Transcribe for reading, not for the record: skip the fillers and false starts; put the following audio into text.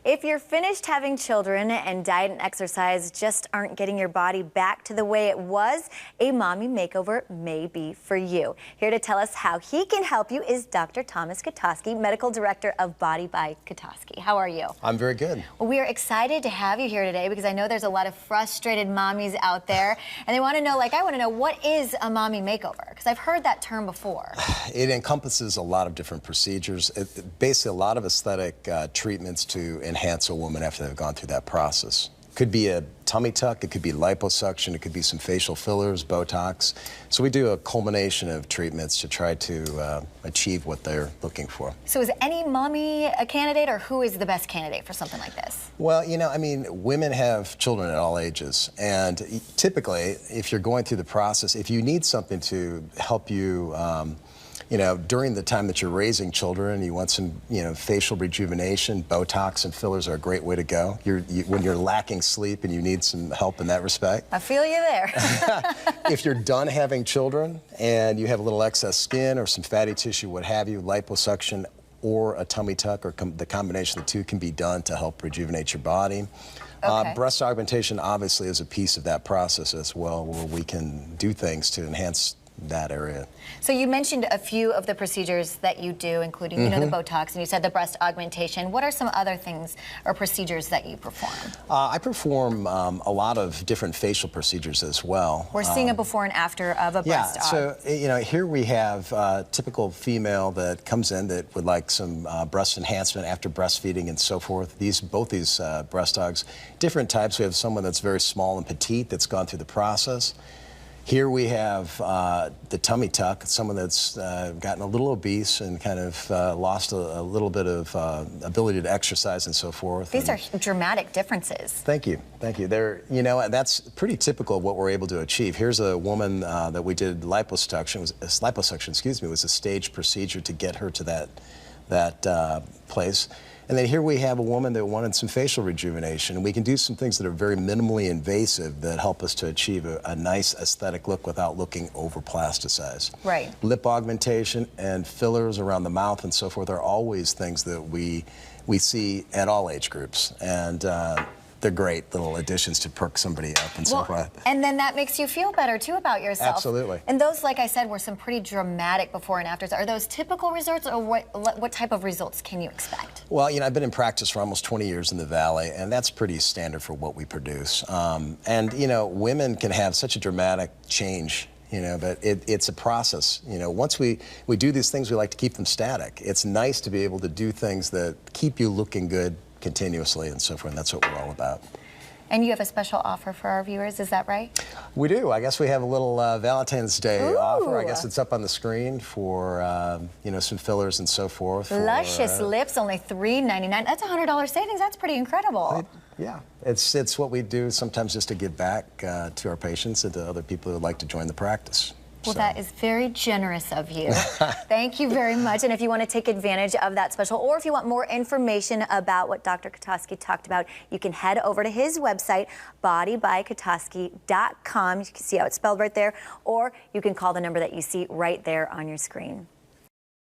If you're finished having children and diet and exercise just aren't getting your body back to the way it was, a mommy makeover may be for you. Here to tell us how he can help you is Dr. Thomas Kotoske, Medical Director of Body by Kotoske. How are you? I'm very good. Well, we are excited to have you here today because I know there's a lot of frustrated mommies out there and they want to know, like I want to know, what is a mommy makeover? Because I've heard that term before. It encompasses a lot of different procedures. Basically, a lot of aesthetic treatments to enhance a woman after they've gone through that process. Could be a tummy tuck, it could be liposuction, it could be some facial fillers, Botox. So we do a culmination of treatments to try to achieve what they're looking for. So is any mommy a candidate, or who is the best candidate for something like this? Well, you know, I mean, women have children at all ages, and typically, if you're going through the process, if you need something to help you you know, during the time that you're raising children, you want some, you know, facial rejuvenation, Botox and fillers are a great way to go. When you're lacking sleep and you need some help in that respect. I feel you there. If you're done having children and you have a little excess skin or some fatty tissue, what have you, liposuction or a tummy tuck or the combination of the two can be done to help rejuvenate your body. Okay. Breast augmentation obviously is a piece of that process as well, where we can do things to enhance that area. So you mentioned a few of the procedures that you do, including, you know, the Botox, and you said the breast augmentation. What are some other things or procedures that you perform? I perform a lot of different facial procedures as well. We're seeing a before and after of a breast aug. So, you know, here we have a typical female that comes in that would like some breast enhancement after breastfeeding and so forth. Both these breast augs, different types. We have someone that's very small and petite that's gone through the process. Here we have the tummy tuck, someone that's gotten a little obese and kind of lost a little bit of ability to exercise and so forth. These are dramatic differences. Thank you, thank you. You know, that's pretty typical of what we're able to achieve. Here's a woman that we did liposuction. Liposuction, was a staged procedure to get her to that place. And then here we have a woman that wanted some facial rejuvenation. And we can do some things that are very minimally invasive that help us to achieve a nice aesthetic look without looking over-plasticized. Right. Lip augmentation and fillers around the mouth and so forth are always things that we see at all age groups. And they're great little additions to perk somebody up and so forth. And then that makes you feel better, too, about yourself. Absolutely. And those, like I said, were some pretty dramatic before and afters. Are those typical results, or what type of results can you expect? Well, you know, I've been in practice for almost 20 years in the Valley, and that's pretty standard for what we produce. And, you know, women can have such a dramatic change, you know, but it's a process. You know, once we do these things, we like to keep them static. It's nice to be able to do things that keep you looking good continuously and so forth, and that's what we're all about. And you have a special offer for our viewers, is that right? We do. I guess we have a little Valentine's Day Ooh. offer. I guess it's up on the screen for, you know, some fillers and so forth. Luscious lips, only $3.99. That's $100 savings. That's pretty incredible. Yeah, it's what we do sometimes just to give back to our patients and to other people who would like to join the practice. Well, that is very generous of you. Thank you very much. And if you want to take advantage of that special, or if you want more information about what Dr. Kotoske talked about, you can head over to his website, bodybykotoske.com. You can see how it's spelled right there, or you can call the number that you see right there on your screen.